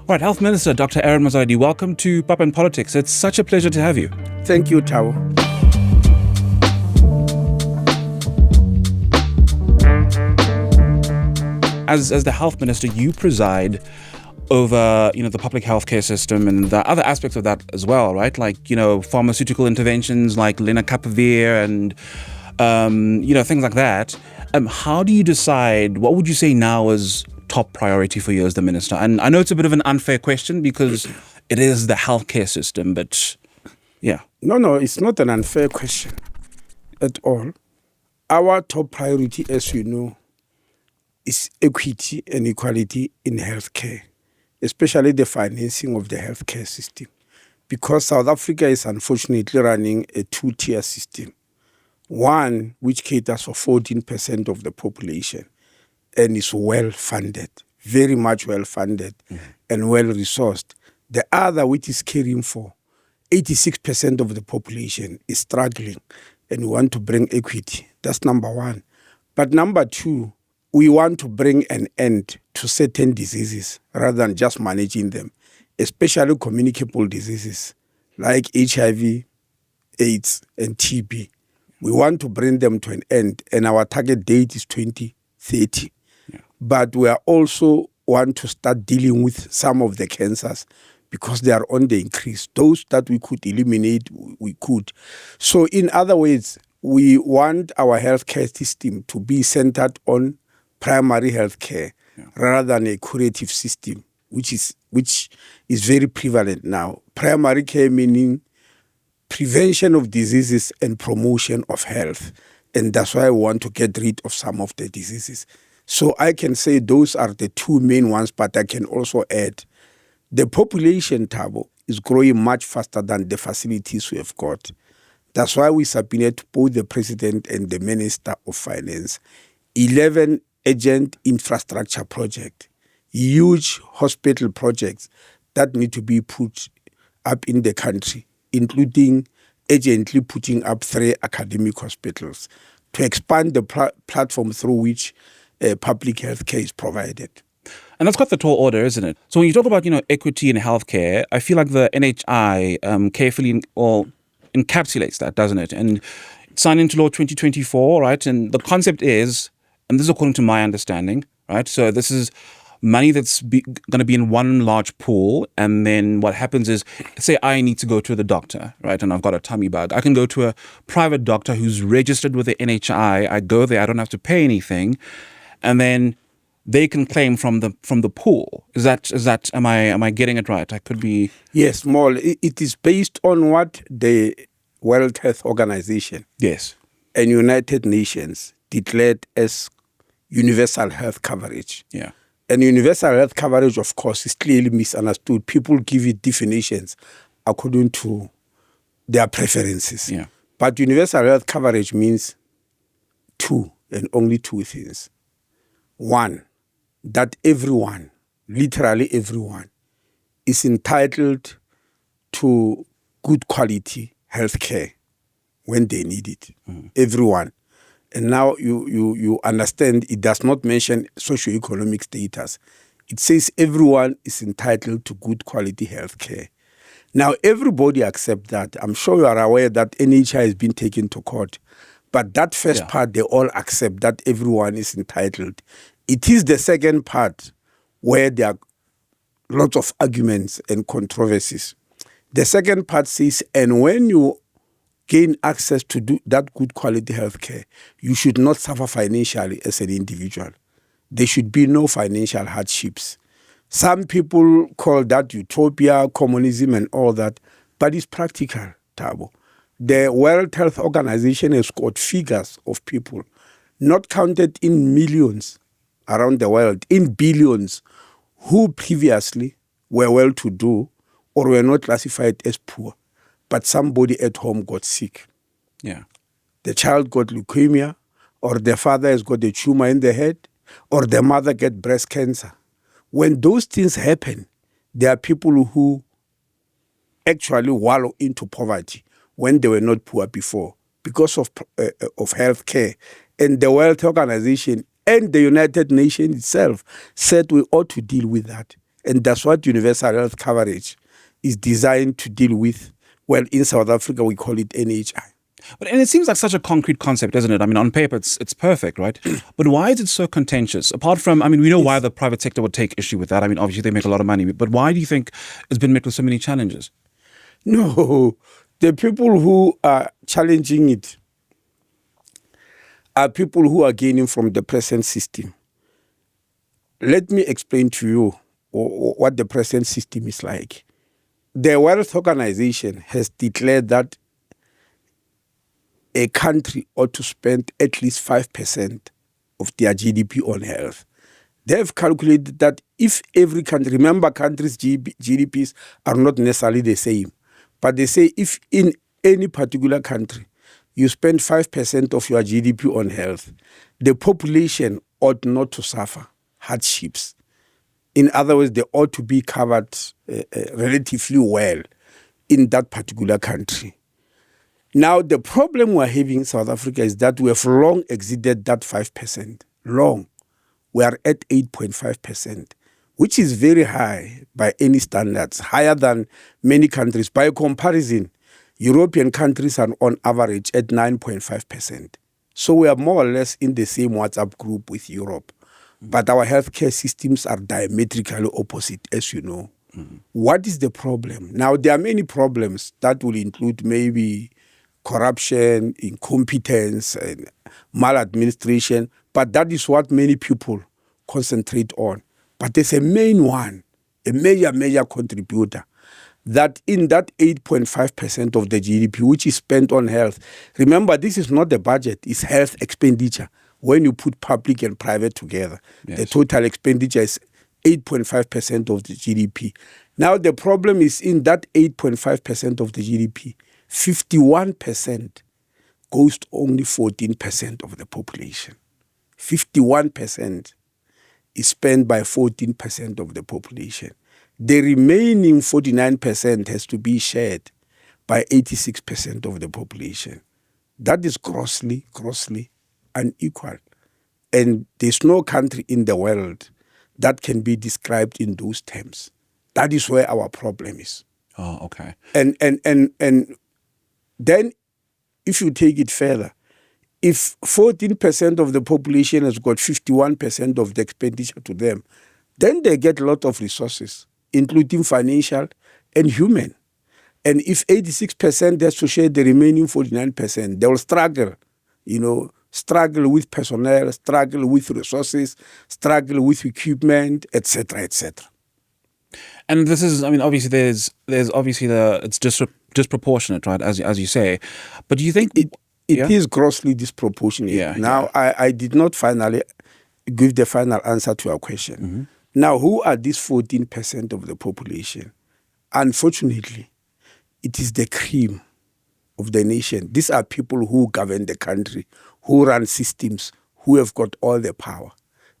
Right, Health Minister Dr Aaron Motsoaledi, welcome to Pap Politics. It's such a pleasure to have you. Thank you, Thabo. As the Health Minister, you preside over, the public healthcare system and the other aspects of that as well, right? Like, pharmaceutical interventions like lenacapavir and, things like that. How do you decide, what would you say now is top priority for you as the minister? And I know it's a bit of an unfair question because it is the healthcare system, but yeah. No, it's not an unfair question at all. Our top priority, as you know, is equity and equality in healthcare, especially the financing of the healthcare system. Because South Africa is unfortunately running a two-tier system. One, which caters for 14% of the population and is well-funded, very much well-funded and well-resourced. The other, which is caring for 86% of the population, is struggling, and we want to bring equity. That's number one. But number two, we want to bring an end to certain diseases rather than just managing them, especially communicable diseases like HIV, AIDS, and TB. We want to bring them to an end, and our target date is 2030. Yeah. But we are also want to start dealing with some of the cancers because they are on the increase. Those that we could eliminate, we could. So in other words, we want our healthcare system to be centered on primary healthcare rather than a curative system, which is very prevalent now. Primary care meaning prevention of diseases and promotion of health. And that's why we want to get rid of some of the diseases. So I can say those are the two main ones, but I can also add the population, Thabo, is growing much faster than the facilities we have got. That's why we subpoenaed to both the President and the Minister of Finance 11 urgent infrastructure projects, huge hospital projects that need to be put up in the country, including urgently putting up 3 academic hospitals to expand the platform through which public health care is provided. And that's quite the tall order, isn't it? So when you talk about, equity in healthcare, I feel like the NHI carefully encapsulates that, doesn't it? And it's signed into law 2024, right? And the concept is, and this is according to my understanding, right? So this is money that's going to be in one large pool. And then what happens is, say I need to go to the doctor, right? And I've got a tummy bug. I can go to a private doctor who's registered with the NHI. I go there. I don't have to pay anything. And then they can claim from the pool. Is that am I getting it right? I could be. Yes, Mol. It is based on what the World Health Organization, yes, and United Nations declared as universal health coverage. Yeah. And universal health coverage, of course, is clearly misunderstood. People give it definitions according to their preferences. Yeah. But universal health coverage means two and only two things. One, that everyone, literally everyone, is entitled to good quality health care when they need it. Everyone. And now you understand it does not mention socioeconomic status. It says everyone is entitled to good quality health care. Now, everybody accepts that. I'm sure you are aware that NHI has been taken to court. But that first part, they all accept that everyone is entitled. It is the second part where there are lots of arguments and controversies. The second part says, and when you gain access to do that good quality healthcare, you should not suffer financially as an individual. There should be no financial hardships. Some people call that utopia, communism, and all that, but it's practical, Thabo. The World Health Organization has got figures of people, not counted in millions around the world, in billions, who previously were well-to-do or were not classified as poor. But somebody at home got sick. Yeah. The child got leukemia, or the father has got a tumor in the head, or the mother get breast cancer. When those things happen, there are people who actually wallow into poverty when they were not poor before because of health care. And the World Health Organization and the United Nations itself said we ought to deal with that. And that's what universal health coverage is designed to deal with. Well, in South Africa, we call it NHI. And it seems like such a concrete concept, doesn't it? I mean, on paper, it's perfect, right? But why is it so contentious? Apart from, I mean, we know why the private sector would take issue with that. I mean, obviously, they make a lot of money. But why do you think it's been met with so many challenges? No, the people who are challenging it are people who are gaining from the present system. Let me explain to you what the present system is like. The World Organization has declared that a country ought to spend at least 5% of their GDP on health. They've calculated that if every country, remember countries' GDPs are not necessarily the same, but they say if in any particular country you spend 5% of your GDP on health, the population ought not to suffer hardships. In other words, they ought to be covered relatively well in that particular country. Now, the problem we're having in South Africa is that we have long exceeded that 5%. Long. We are at 8.5%, which is very high by any standards, higher than many countries. By comparison, European countries are on average at 9.5%. So we are more or less in the same WhatsApp group with Europe. But our healthcare systems are diametrically opposite, as you know. Mm-hmm. What is the problem? Now, there are many problems that will include maybe corruption, incompetence, and maladministration, but that is what many people concentrate on. But there's a main one, a major contributor, that in that 8.5% of the GDP, which is spent on health, remember, this is not the budget, it's health expenditure. When you put public and private together, yes, the total expenditure is 8.5% of the GDP. Now, the problem is in that 8.5% of the GDP, 51% goes to only 14% of the population. 51% is spent by 14% of the population. The remaining 49% has to be shared by 86% of the population. That is grossly unequal. And there's no country in the world that can be described in those terms. That is where our problem is. Oh, okay. And then if you take it further, if 14% of the population has got 51% of the expenditure to them, then they get a lot of resources, including financial and human. And if 86% has to share the remaining 49%, they will struggle with personnel, struggle with resources, struggle with equipment, etc., etc. And this is, I mean, obviously there's obviously it's disproportionate, right, as you say. But do you think it is grossly disproportionate? Yeah. Now, yeah. I did not finally give the final answer to your question. Mm-hmm. Now, who are these 14% of the population? Unfortunately, it is the cream of the nation. These are people who govern the country, who run systems, who have got all the power.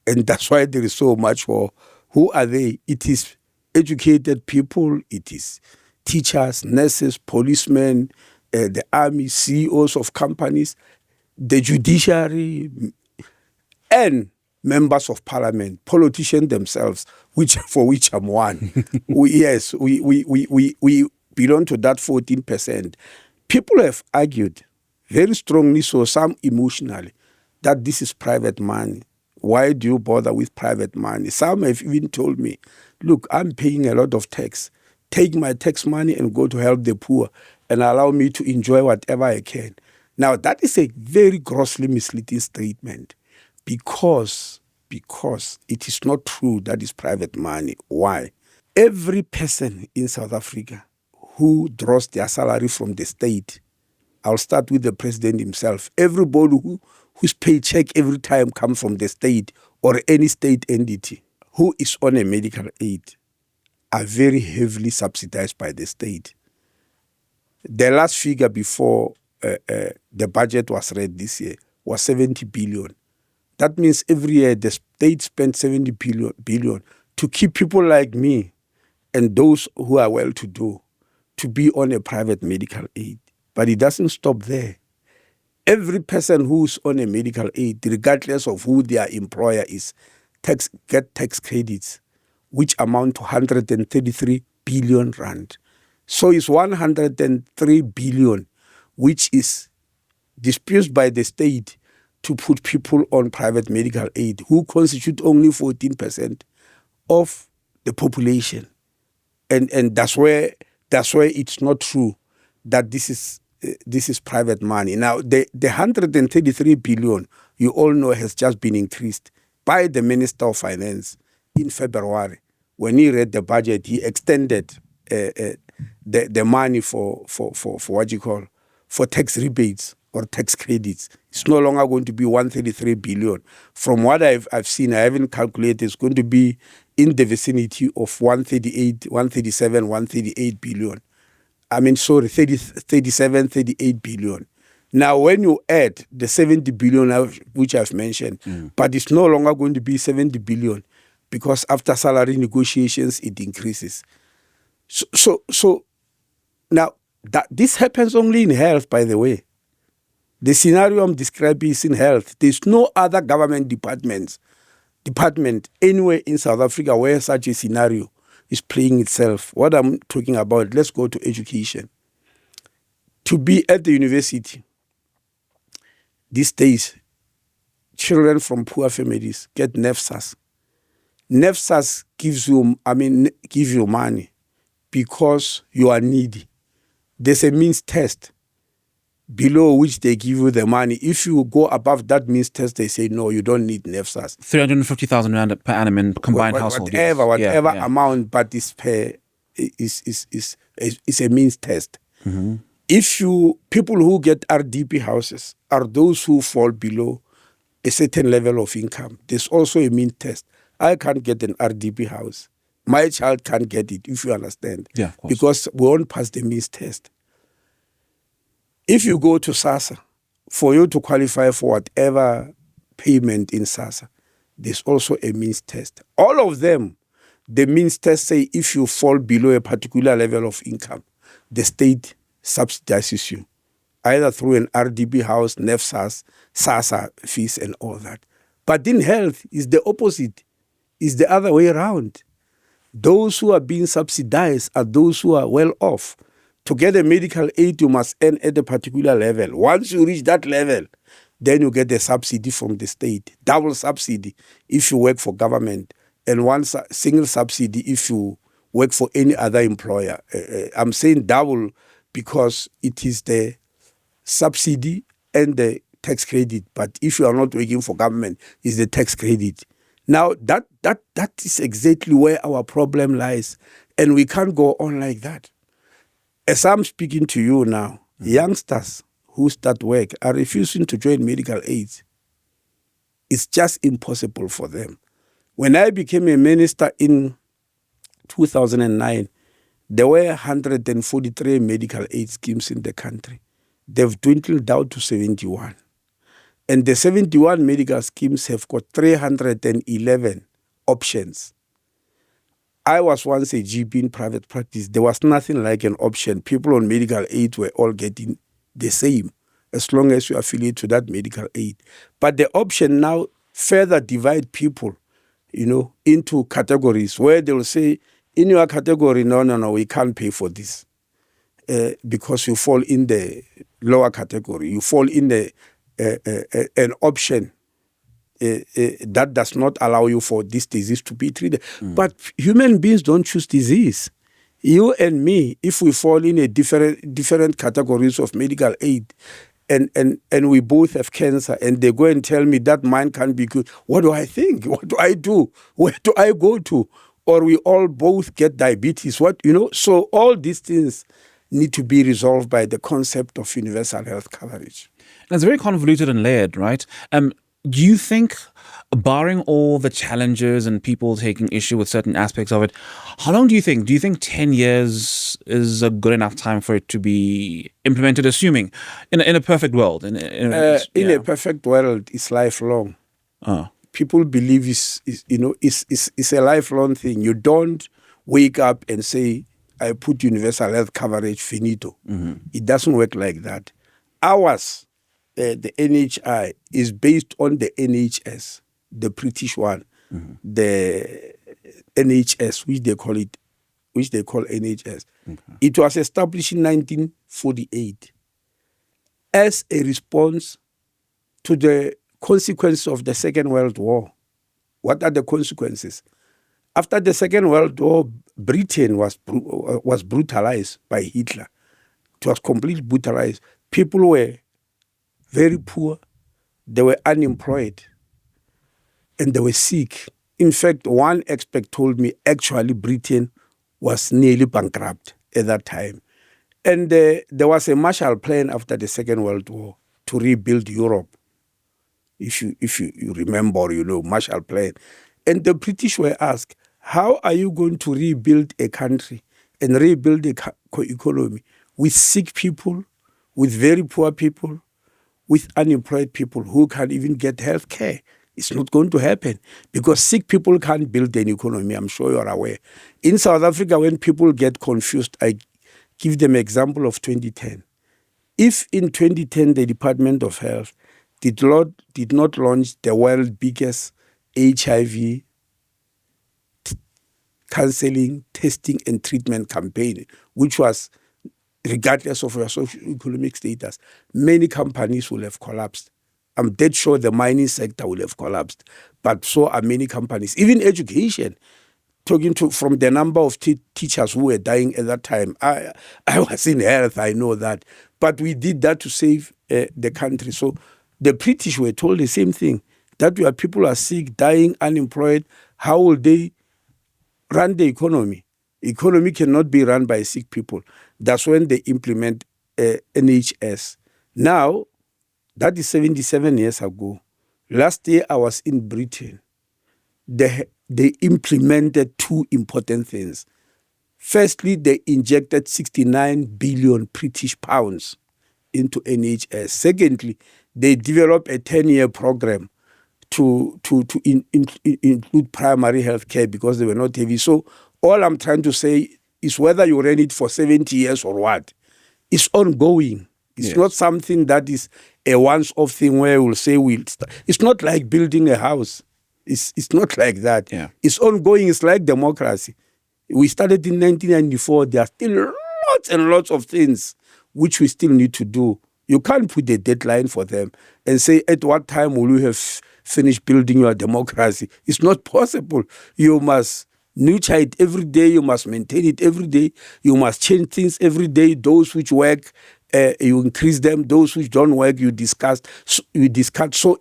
And that's why there is so much war. Who are they? It is educated people, it is teachers, nurses, policemen, the army, CEOs of companies, the judiciary, and members of parliament, politicians themselves, for which I'm one. we belong to that 14%. People have argued very strongly, so some emotionally, that this is private money. Why do you bother with private money? Some have even told me, look, I'm paying a lot of tax. Take my tax money and go to help the poor and allow me to enjoy whatever I can. Now, that is a very grossly misleading statement because it is not true that is private money. Why? Every person in South Africa who draws their salary from the state, I'll start with the president himself, everybody whose paycheck every time comes from the state or any state entity who is on a medical aid are very heavily subsidized by the state. The last figure before the budget was read this year was 70 billion. That means every year the state spends 70 billion to keep people like me and those who are well-to-do to be on a private medical aid. But it doesn't stop there. Every person who's on a medical aid, regardless of who their employer is, get tax credits which amount to 133 billion rand. So it's 103 billion, which is dispersed by the state to put people on private medical aid, who constitute only 14% of the population. And that's where it's not true that this is private money. Now, the 133 billion, you all know, has just been increased by the Minister of Finance in February. When he read the budget, he extended the money for what you call, for tax rebates or tax credits. It's no longer going to be 133 billion. From what I've seen, I haven't calculated, it's going to be in the vicinity of 138 billion. I mean, sorry, 38 billion. Now, when you add the 70 billion, which I've mentioned, but it's no longer going to be 70 billion because after salary negotiations, it increases. So now, this happens only in health, by the way. The scenario I'm describing is in health. There's no other government department anywhere in South Africa where such a scenario is playing itself. What I'm talking about, let's go to education. To be at the university, these days, children from poor families get NEFSAS. NEFSAS gives you money because you are needy. There's a means test below which they give you the money. If you go above that means test, they say, no, you don't need NEFSAS. 350,000 rand per annum in combined household. Whatever amount, but is a means test. Mm-hmm. People who get RDP houses are those who fall below a certain level of income. There's also a means test. I can't get an RDP house. My child can't get it, if you understand. Yeah, of course. Because we won't pass the means test. If you go to SASSA, for you to qualify for whatever payment in SASSA, there's also a means test. All of them, the means test say if you fall below a particular level of income, the state subsidizes you, either through an RDP house, NEFSAS, SASSA fees and all that. But in health, it's the opposite. It's the other way around. Those who are being subsidized are those who are well off. To get a medical aid, you must earn at a particular level. Once you reach that level, then you get a subsidy from the state. Double subsidy if you work for government, and one single subsidy if you work for any other employer. I'm saying double because it is the subsidy and the tax credit. But if you are not working for government, it's the tax credit. Now, that is exactly where our problem lies, and we can't go on like that. As I'm speaking to you now, youngsters who start work are refusing to join medical aids. It's just impossible for them. When I became a minister in 2009, there were 143 medical aid schemes in the country. They've dwindled down to 71. And the 71 medical schemes have got 311 options. I was once a GP in private practice. There was nothing like an option. People on medical aid were all getting the same as long as you affiliate to that medical aid. But the option now further divide people, into categories where they will say, in your category, no, we can't pay for this because you fall in the lower category. You fall in an option that does not allow you for this disease to be treated. But human beings don't choose disease. You and me, if we fall in a different categories of medical aid, and we both have cancer, and they go and tell me that mine can't be good, what do I think? What do I do? Where do I go to? Or we all both get diabetes. So all these things need to be resolved by the concept of universal health coverage. And it's very convoluted and layered, right? Do you think, barring all the challenges and people taking issue with certain aspects of it, how long do you think? Do you think 10 years is a good enough time for it to be implemented, assuming in a perfect world? In a perfect world, it's lifelong. People believe it's a lifelong thing. You don't wake up and say, I put universal health coverage, finito. Mm-hmm. It doesn't work like that. Ours, the NHI, is based on the NHS, the British one, the NHS, which they call NHS. It was established in 1948 as a response to the consequences of the Second World War. What are the consequences? After the Second World War, Britain was brutalized by Hitler. It was completely brutalized. People were very poor, they were unemployed, and they were sick. In fact, one expert told me actually Britain was nearly bankrupt at that time. And there was a Marshall Plan after the Second World War to rebuild Europe. If you remember, Marshall Plan. And the British were asked, how are you going to rebuild a country and rebuild the economy with sick people, with very poor people, with unemployed people who can't even get health care? It's not going to happen because sick people can't build an economy. I'm sure you're aware. In South Africa, when people get confused, I give them an example of 2010. If in 2010 the Department of Health did not launch the world's biggest HIV counseling, testing, and treatment campaign, which was regardless of your socio-economic status, many companies will have collapsed. I'm dead sure the mining sector will have collapsed, but so are many companies. Even education, from the number of teachers who were dying at that time, I was in health, I know that. But we did that to save the country. So the British were told the same thing, that where people are sick, dying, unemployed, how will they run the economy? Economy cannot be run by sick people. That's when they implement NHS. Now, that is 77 years ago. Last year, I was in Britain. They implemented two important things. Firstly, they injected 69 billion British pounds into NHS. Secondly, they developed a 10-year program to include primary health care because they were not heavy. So all I'm trying to say is whether you run it for 70 years or what, it's ongoing. It's not something that is a once-off thing where we'll say we'll start. It's not like building a house. It's not like that. Yeah. It's ongoing. It's like democracy. We started in 1994. There are still lots and lots of things which we still need to do. You can't put a deadline for them and say, at what time will you have finished building your democracy? It's not possible. You must nurture it every day. You must maintain it every day. You must change things every day. Those which work, you increase them. Those which don't work, you discuss. So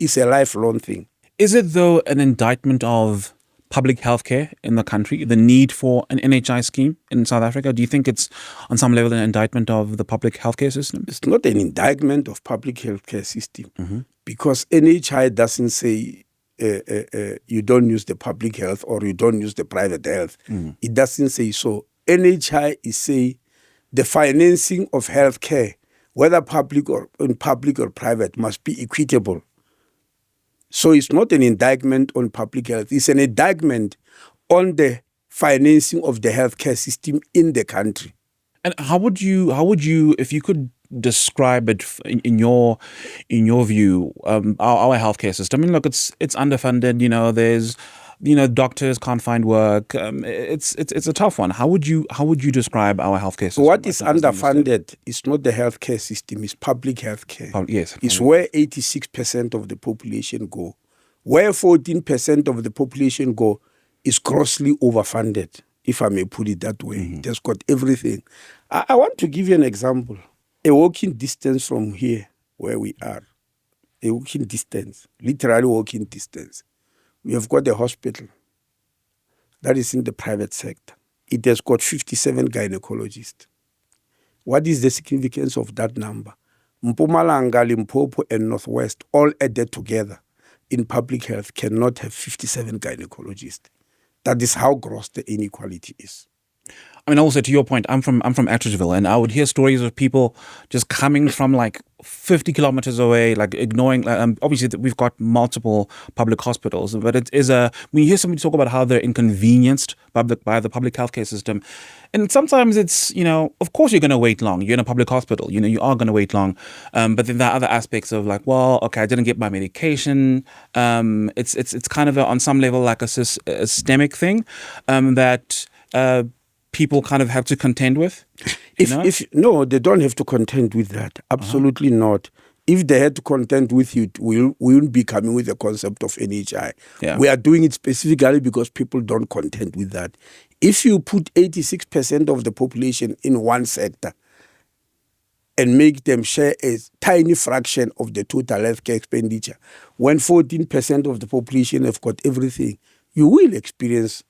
it's a lifelong thing. Is it, though, an indictment of public healthcare in the country, the need for an NHI scheme in South Africa? Do you think it's, on some level, an indictment of the public healthcare system? It's not an indictment of public healthcare system because NHI doesn't say you don't use the public health or you don't use the private health. It doesn't say so. NHI is saying the financing of healthcare, whether public or private, must be equitable. So it's not an indictment on public health. It's an indictment on the financing of the healthcare system in the country. And how would you, if you could describe it in your view, our healthcare system? I mean, look, it's underfunded. There's, doctors can't find work. It's a tough one. How would you describe our healthcare system? What is underfunded is not the healthcare system, it's public healthcare. Yes. It's where 86% of the population go. Where 14% of the population go is grossly overfunded, if I may put it that way. It has got everything. I want to give you an example. A walking distance from here, where we are, a walking distance, literally walking distance. We have got a hospital that is in the private sector. It has got 57 gynecologists. What is the significance of that number? Mpumalanga, Limpopo, and Northwest, all added together in public health, cannot have 57 gynecologists. That is how gross the inequality is. I mean, also to your point, I'm from Atteridgeville, and I would hear stories of people just coming from like 50 kilometers away, like ignoring. Obviously, we've got multiple public hospitals, but it is when you hear somebody talk about how they're inconvenienced by the public healthcare system, and sometimes it's, of course you're going to wait long. You're in a public hospital, you are going to wait long, but then there are other aspects of like, well, okay, I didn't get my medication. It's kind of on some level like a systemic thing that. People kind of have to contend with? No, they don't have to contend with that. Absolutely not. If they had to contend with it, we wouldn't be coming with the concept of NHI. Yeah. We are doing it specifically because people don't contend with that. If you put 86% of the population in one sector and make them share a tiny fraction of the total healthcare expenditure, when 14% of the population have got everything, you will experience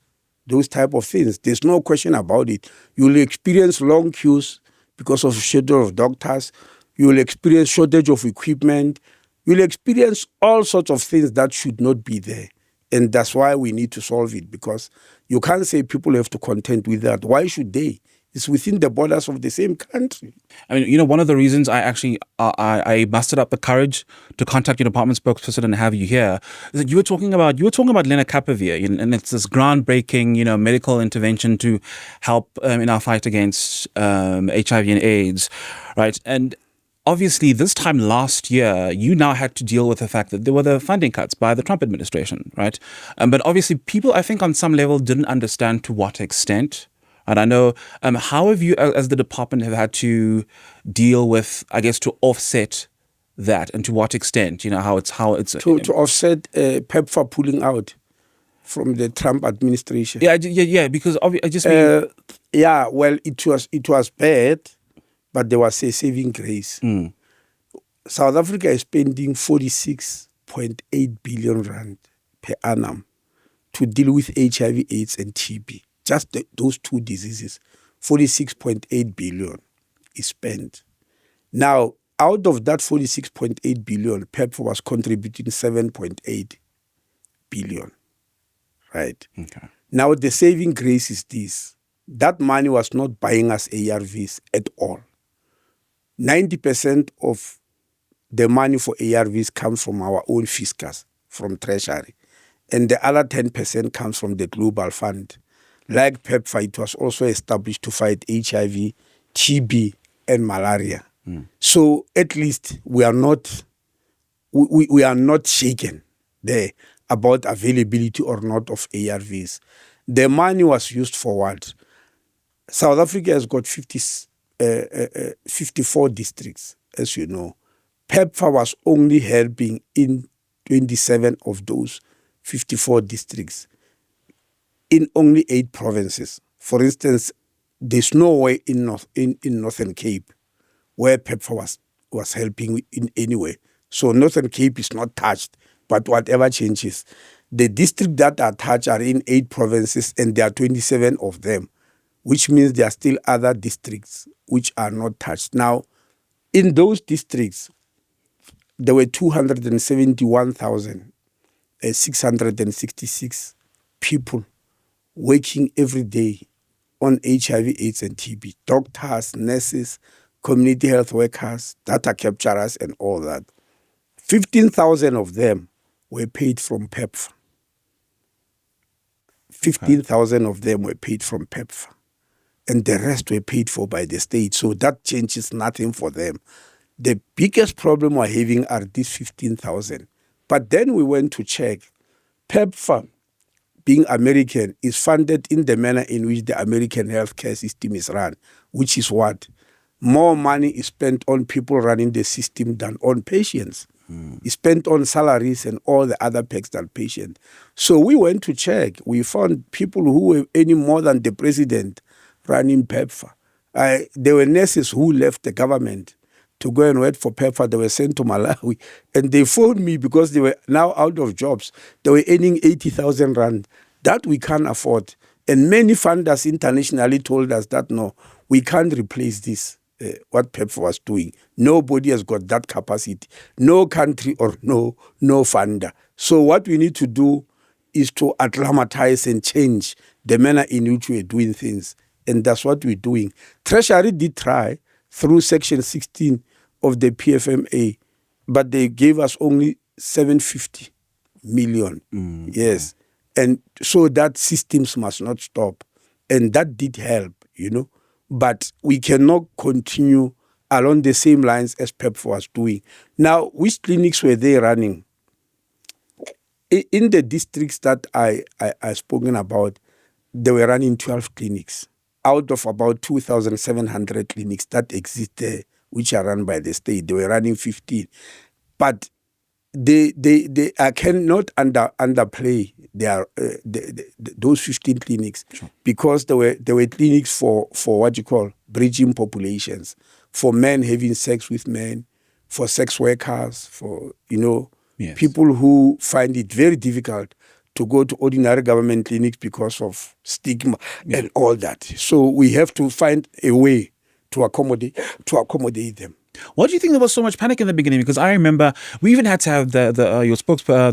those type of things. There's no question about it. You will experience long queues because of shortage of doctors. You will experience shortage of equipment. You will experience all sorts of things that should not be there. And that's why we need to solve it, because you can't say people have to contend with that. Why should they? It's within the borders of the same country. I mean, one of the reasons I actually I mustered up the courage to contact your department spokesperson and have you here is that you were talking about lenacapavir, and it's this groundbreaking, medical intervention to help in our fight against HIV and AIDS, right? And obviously, this time last year, you now had to deal with the fact that there were the funding cuts by the Trump administration, right? But obviously, people, I think, on some level didn't understand to what extent. And I know, how have you, as the department, have had to deal with, I guess, to offset that, and to what extent, how it's to offset PEPFAR pulling out from the Trump administration. Yeah, because I just well, it was bad, but there was a saving grace. South Africa is spending 46.8 billion rand per annum to deal with HIV, AIDS, and TB. Just those two diseases, 46.8 billion is spent. Now, out of that 46.8 billion, PEPFAR was contributing 7.8 billion, right? Okay. Now, the saving grace is this. That money was not buying us ARVs at all. 90% of the money for ARVs comes from our own fiscus, from Treasury. And the other 10% comes from the Global Fund. Like PEPFAR, it was also established to fight HIV, TB, and malaria. So at least we are not shaken there about availability or not of ARVs. The money was used for what? South Africa has got 54 districts, as you know. PEPFAR was only helping in 27 of those 54 districts, in only 8 provinces. For instance, there's no way in Northern Cape where PEPFAR was helping in any way. So Northern Cape is not touched, but whatever changes. The districts that are touched are in 8 provinces, and there are 27 of them, which means there are still other districts which are not touched. Now, in those districts, there were 271,666 people working every day on HIV, AIDS, and TB. Doctors, nurses, community health workers, data capturers, and all that. 15,000 of them were paid from PEPFAR. 15,000 of them were paid from PEPFAR. And the rest were paid for by the state. So that changes nothing for them. The biggest problem we're having are these 15,000. But then we went to check. PEPFAR, being American, is funded in the manner in which the American healthcare system is run, which is what? More money is spent on people running the system than on patients. It's spent on salaries and all the other perks than patients. So we went to check. We found people who were earning more than the president running PEPFAR. There were nurses who left the government to go and work for PEPFAR. They were sent to Malawi. And they phoned me because they were now out of jobs. They were earning 80,000 rand. That we can't afford. And many funders internationally told us that, no, we can't replace this, what PEPFAR was doing. Nobody has got that capacity. No country or no funder. So what we need to do is to acclimatize and change the manner in which we're doing things. And that's what we're doing. Treasury did try through Section 16 of the PFMA, but they gave us only 750 million. Yes. And so that systems must not stop. And that did help, But we cannot continue along the same lines as PEP was doing. Now, which clinics were they running? In the districts that I spoken about, they were running 12 clinics out of about 2,700 clinics that exist there, which are run by the state. They were running 15. But they cannot underplay those 15 clinics, sure, because there were clinics for what you call bridging populations, for men having sex with men, for sex workers, for yes, people who find it very difficult to go to ordinary government clinics because of stigma, yeah, and all that. So we have to find a way to accommodate them. Why do you think there was so much panic in the beginning? Because I remember we even had to have the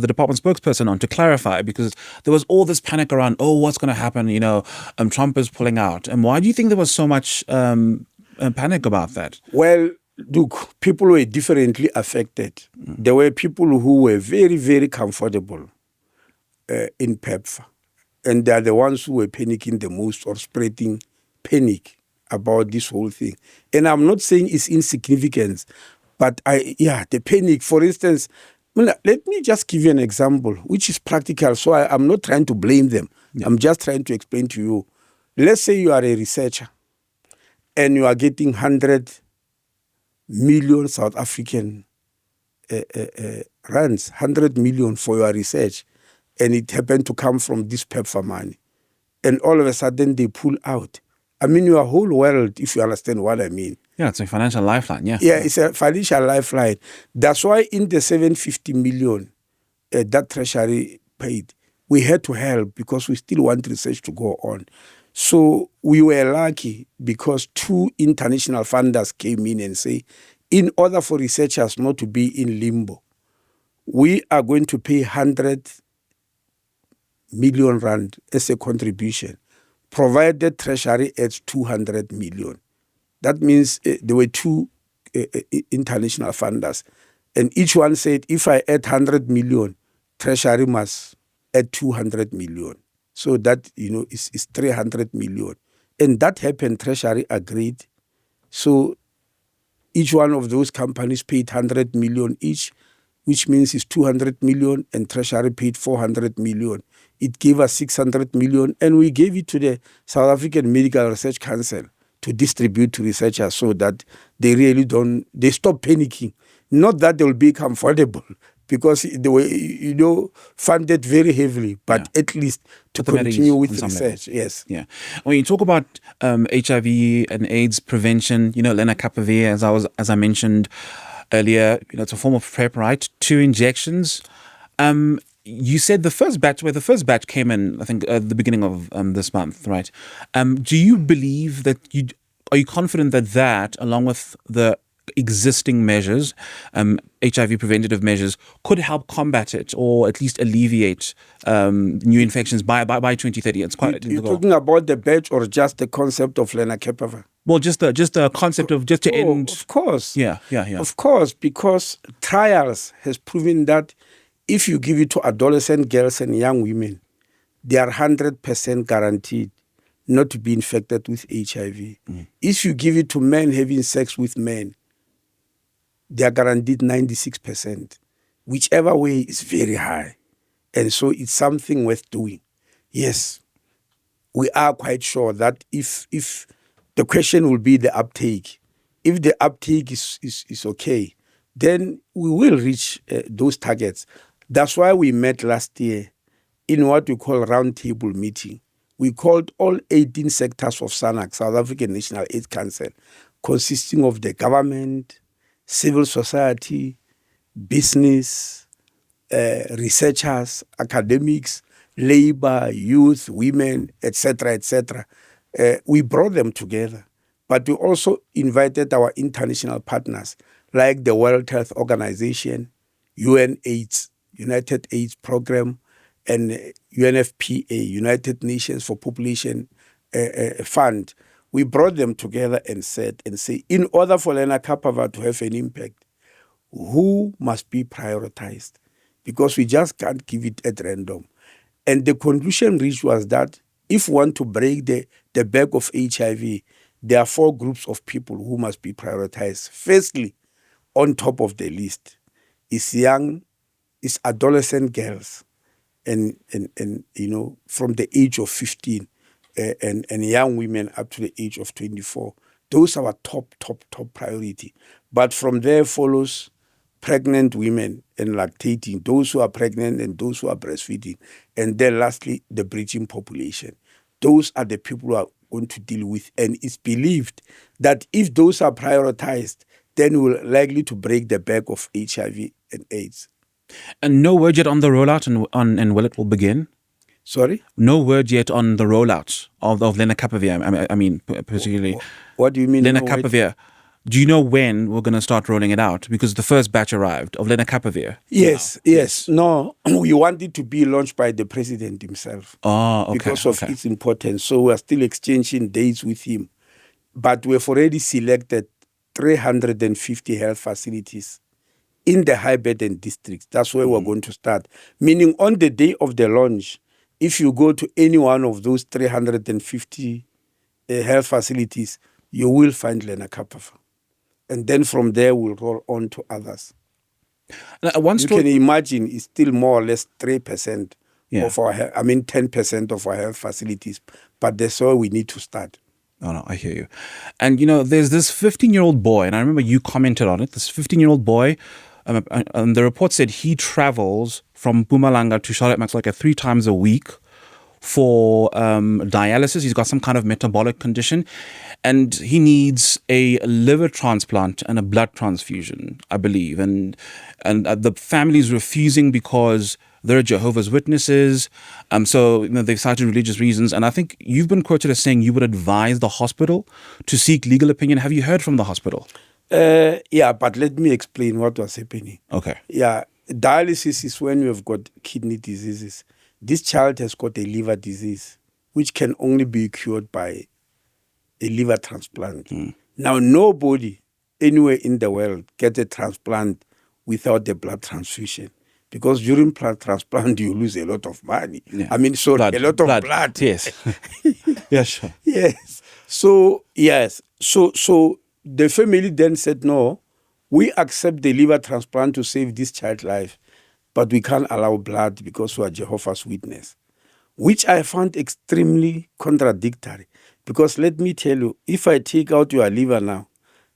department spokesperson on to clarify, because there was all this panic around, what's going to happen? Trump is pulling out. And why do you think there was so much panic about that? Well, look, people were differently affected. There were people who were very, very comfortable in PEPFAR, and they are the ones who were panicking the most or spreading panic about this whole thing. And I'm not saying it's insignificant, but the panic, for instance, let me just give you an example, which is practical. So I'm not trying to blame them. Yeah. I'm just trying to explain to you. Let's say you are a researcher and you are getting 100 million South African rands, 100 million for your research, and it happened to come from this PEPFAR money. And all of a sudden they pull out. I mean, your whole world, if you understand what I mean. Yeah, it's a financial lifeline, yeah. Yeah, it's a financial lifeline. That's why in the 750 million that Treasury paid, we had to help because we still want research to go on. So we were lucky because 2 international funders came in and say, in order for researchers not to be in limbo, we are going to pay 100 million rand as a contribution, provided Treasury adds 200 million. That means there were 2 international funders. And each one said, if I add 100 million, Treasury must add 200 million. So that, is 300 million. And that happened, Treasury agreed. So each one of those companies paid 100 million each, which means it's 200 million, and Treasury paid 400 million. It gave us 600 million, and we gave it to the South African Medical Research Council to distribute to researchers so that they stop panicking. Not that they will be comfortable, because they were, funded very heavily, but at least to continue with research. Yes. Yeah. When you talk about HIV and AIDS prevention, lenacapavir, as I mentioned earlier, it's a form of PrEP, right? 2 injections. You said the first batch came in, I think, at the beginning of this month, right? Do you believe that are you confident that along with the existing measures, HIV preventative measures, could help combat it or at least alleviate new infections by 2030? It's quite. You're talking about the batch or just the concept of lenacapavir? Well, just the concept of just to end. Of course. Yeah. Of course, because trials has proven that if you give it to adolescent girls and young women, they are 100% guaranteed not to be infected with HIV. If you give it to men having sex with men, they are guaranteed 96%. Whichever way is very high. And so it's something worth doing. Yes, we are quite sure that if the question will be the uptake, if the uptake is okay, then we will reach those targets. That's why we met last year in what we call roundtable meeting. We called all 18 sectors of SANAC, South African National AIDS Council, consisting of the government, civil society, business, researchers, academics, labor, youth, women, etc., etc. We brought them together. But we also invited our international partners like the World Health Organization, UNAIDS, United AIDS Program, and UNFPA, United Nations for Population fund, we brought them together and said, in order for Lena Kapava to have an impact, who must be prioritized? Because we just can't give it at random. And the conclusion reached was that if we want to break the back of HIV, there are 4 groups of people who must be prioritized. Firstly, on top of the list is adolescent girls, and from the age of 15, and young women up to the age of 24. Those are our top priority. But from there follows pregnant women and lactating, those who are pregnant and those who are breastfeeding. And then lastly, the breaching population. Those are the people who are going to deal with. And it's believed that if those are prioritized, then we're likely to break the back of HIV and AIDS. And no word yet on the rollout and when it will begin? Sorry? No word yet on the rollout of lenacapavir. I mean, particularly. What do you mean? Lenacapavir. Do you know when we're going to start rolling it out? Because the first batch arrived of lenacapavir. Yes. No, we want it to be launched by the president himself. Oh, okay. Because of its importance. So we're still exchanging dates with him. But we've already selected 350 health facilities in the high burden districts. That's where we're going to start. Meaning on the day of the launch, if you go to any one of those 350 health facilities, you will find lenacapavir. And then from there, we'll roll on to others. You can imagine it's still more or less 3% of our, 10% of our health facilities. But that's where we need to start. Oh, no, I hear you. And, there's this 15-year-old boy, and I remember you commented on it, this 15-year-old boy, the report said he travels from Mpumalanga to Charlotte Maxwell 3 times a week for dialysis. He's got some kind of metabolic condition, and he needs a liver transplant and a blood transfusion, I believe. And the family's refusing because they're Jehovah's Witnesses. So they've cited religious reasons. And I think you've been quoted as saying you would advise the hospital to seek legal opinion. Have you heard from the hospital? Yeah, but let me explain what was happening. Okay. Yeah, dialysis is when you've got kidney diseases. This child has got a liver disease, which can only be cured by a liver transplant. Now, nobody anywhere in the world gets a transplant without a blood transfusion. Because during blood transplant, you lose a lot of money. Yeah. A lot of blood. Yes. Yeah, sure. Yes. So, yes. So the family then said, no, we accept the liver transplant to save this child's life, but we can't allow blood because we are Jehovah's Witness, which I found extremely contradictory. Because let me tell you, if I take out your liver now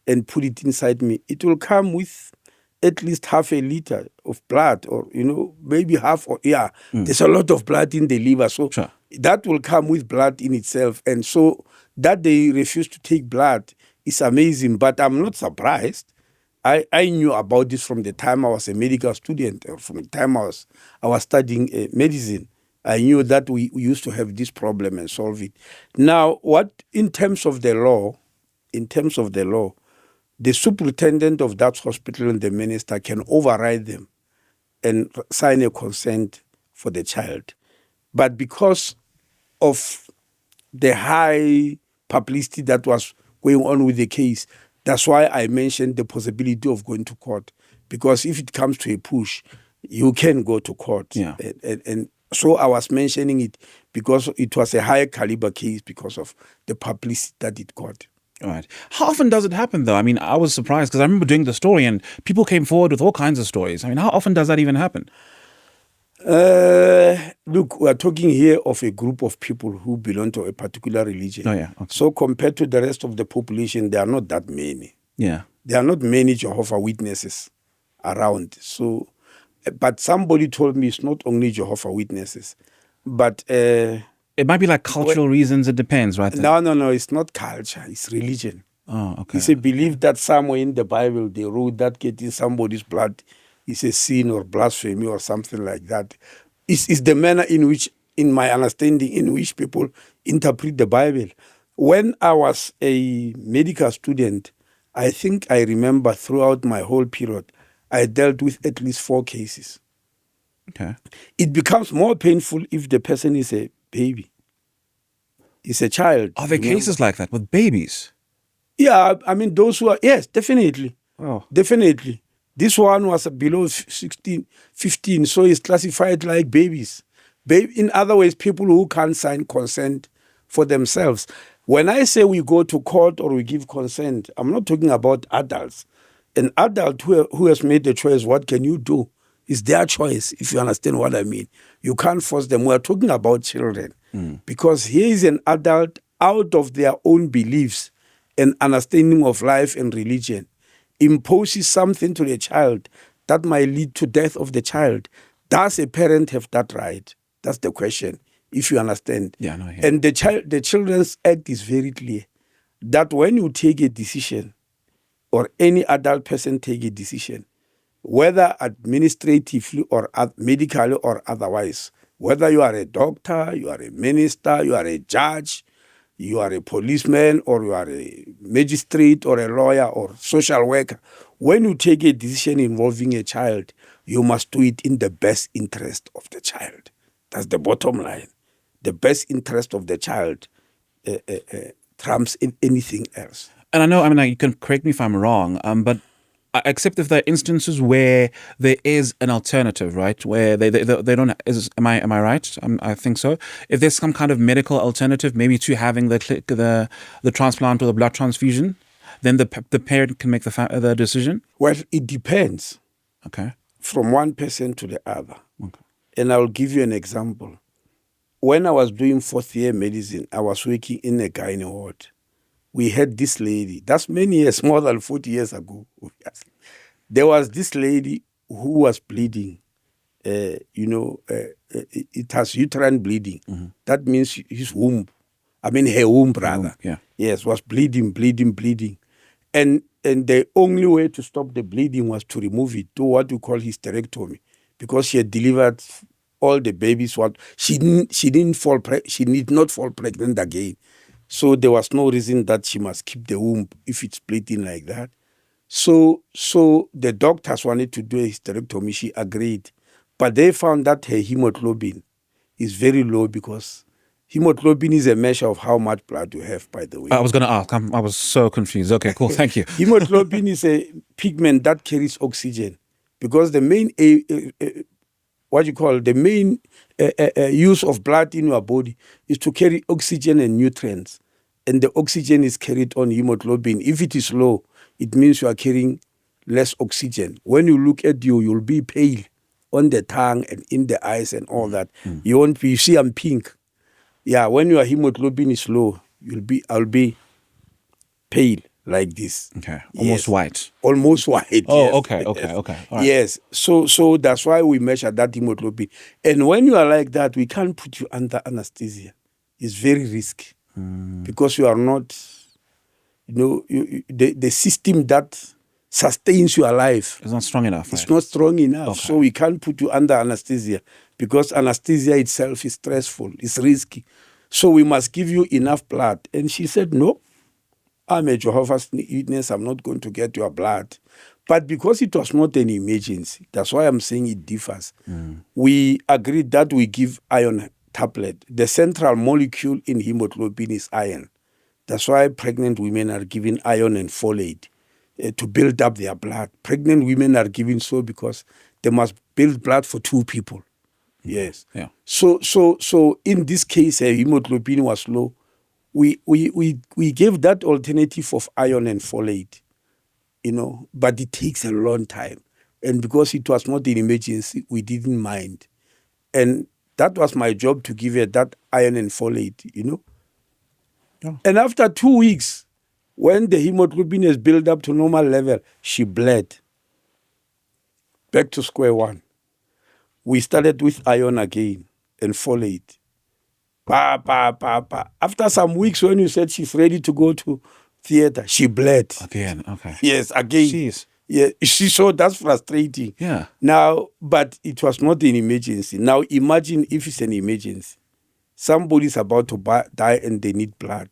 and put it inside me, it will come with at least half a liter of blood, or, maybe half, there's a lot of blood in the liver. So sure. That will come with blood in itself. And so that they refuse to take blood is amazing, but I'm not surprised. I knew about this from the time I was a medical student, or from the time I was studying medicine. I knew that we used to have this problem and solve it. Now, in terms of the law, the superintendent of that hospital and the minister can override them and sign a consent for the child. But because of the high publicity that was going on with the case, that's why I mentioned the possibility of going to court. Because if it comes to a push, you can go to court. Yeah. And so I was mentioning it because it was a high caliber case because of the publicity that it got. All right. How often does it happen, though? I was surprised because I remember doing the story and people came forward with all kinds of stories. How often does that even happen? Look, we're talking here of a group of people who belong to a particular religion. Oh, yeah. Okay. So compared to the rest of the population, there are not that many. Yeah. There are not many Jehovah's Witnesses around. So, but somebody told me it's not only Jehovah's Witnesses, but... it might be like cultural reasons. It depends, right? No. It's not culture. It's religion. Oh, okay. It's a belief that somewhere in the Bible they wrote that getting somebody's blood is a sin or blasphemy or something like that. It's the manner in which, in my understanding, in which people interpret the Bible. When I was a medical student, I think I remember throughout my whole period, I dealt with at least 4 cases. Okay. It becomes more painful if the person is a baby. is a child. Are there remember? cases like that with babies? Yeah, I mean, those who are, yes, definitely. Oh. Definitely. This one was below 16, 15, so it's classified like babies. In other words, people who can't sign consent for themselves. When I say we go to court or we give consent, I'm not talking about adults. An adult who has made the choice, what can you do? It's their choice, if you understand what I mean. You can't force them. We're talking about children. Because here is an adult out of their own beliefs and understanding of life and religion, imposes something to the child that might lead to death of the child. Does a parent have that right? That's the question, if you understand. Yeah, no, I hear. And the Children's Act is very clear that when you take a decision, or any adult person take a decision, whether administratively or medically or otherwise, whether you are a doctor, you are a minister, you are a judge, you are a policeman, or you are a magistrate or a lawyer or social worker, when you take a decision involving a child, you must do it in the best interest of the child. That's the bottom line. The best interest of the child trumps anything else. And I know, I mean, you can correct me if I'm wrong, but except if there are instances where there is an alternative, right? Where they don't. Am I right? I think so. If there's some kind of medical alternative, maybe to having the transplant or the blood transfusion, then the parent can make the decision. Well, it depends. Okay. From one person to the other. Okay. And I'll give you an example. When I was doing fourth year medicine, I was working in a gynae ward. We had this lady, that's many years, more than 40 years ago. There was this lady who was bleeding. It has uterine bleeding. Mm-hmm. That means his womb, her womb, rather. Yeah. Yes, was bleeding. And the only way to stop the bleeding was to remove it, do what we call hysterectomy, because she had delivered all the babies. She did not fall pregnant again. So there was no reason that she must keep the womb if it's bleeding like that. So the doctors wanted to do a hysterectomy. She agreed. But they found that her hemoglobin is very low, because hemoglobin is a measure of how much blood you have, by the way. I was going to ask. I was so confused. Okay, cool. Thank you. Hemoglobin is a pigment that carries oxygen, because the main use of blood in your body is to carry oxygen and nutrients. And the oxygen is carried on hemoglobin. If it is low, it means you are carrying less oxygen. When you look at you'll be pale on the tongue and in the eyes and all that. You see I'm pink. Yeah, when your hemoglobin is low, I'll be pale like this. Okay, almost white. Almost white. Oh, yes. okay. All right. Yes, so that's why we measure that hemoglobin. And when you are like that, we can't put you under anesthesia. It's very risky, because you are not, the system that sustains your life. It's not strong enough. It's not strong enough. Okay. So we can't put you under anesthesia, because anesthesia itself is stressful. It's risky. So we must give you enough blood. And she said, no, I'm a Jehovah's Witness. I'm not going to get your blood. But because it was not an emergency, that's why I'm saying it differs. We agreed that we give iron tablet. The central molecule in hemoglobin is iron. That's why pregnant women are given iron and folate to build up their blood. Pregnant women are given so because they must build blood for two people. Yes. Yeah. So in this case, hemoglobin was low. We gave that alternative of iron and folate, but it takes a long time. And because it was not an emergency, we didn't mind. And that was my job, to give her that iron and folate, Yeah. And after 2 weeks, when the hemoglobin is built up to normal level, she bled. Back to square one. We started with iron again and folate. After some weeks, when you said she's ready to go to theater, she bled. Again, okay. Yes, again. Jeez. Yeah, so that's frustrating. Yeah. Now, but it was not an emergency. Now, imagine if it's an emergency. Somebody's about to die and they need blood.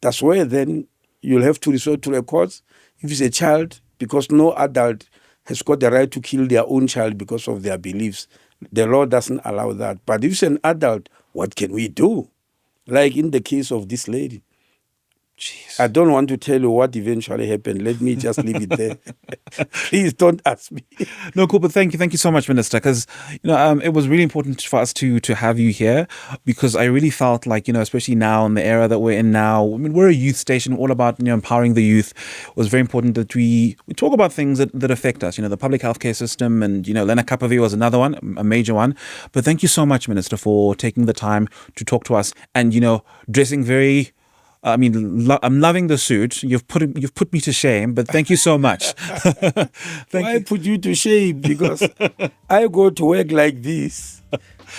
That's where then you'll have to resort to the courts. If it's a child, because no adult has got the right to kill their own child because of their beliefs. The law doesn't allow that. But if it's an adult, what can we do? like in the case of this lady. Jeez. I don't want to tell you what eventually happened. Let me just leave it there. Please don't ask me. No, cool, but thank you so much, Minister, because it was really important for us to have you here, because I really felt like, especially now in the era that we're in now, I mean, we're a youth station, all about empowering the youth. It was very important that we talk about things that affect us, the public healthcare system, and Lena Kapavi was another one, a major one. But thank you so much, Minister, for taking the time to talk to us and dressing very. I mean, I'm loving the suit. You've put me to shame, but thank you so much. Why put you to shame? Because I go to work like this,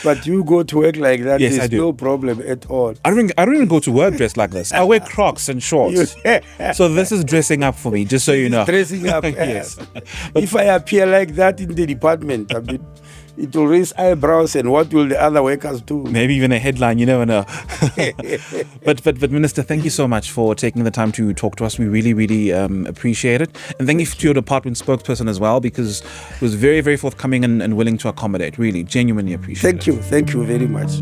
but you go to work like that. Yes, There's I do. no problem at all. I don't even go to work dressed like this. I wear Crocs and shorts. So this is dressing up for me, just so you know. Dressing up. Yes. If I appear like that in the department, I mean, it will raise eyebrows, and what will the other workers do? Maybe even a headline, you never know. But Minister, thank you so much for taking the time to talk to us. We really, really appreciate it. And thank you to your department spokesperson as well, because it was very, very forthcoming and willing to accommodate. Really, genuinely appreciate it. Thank you very much.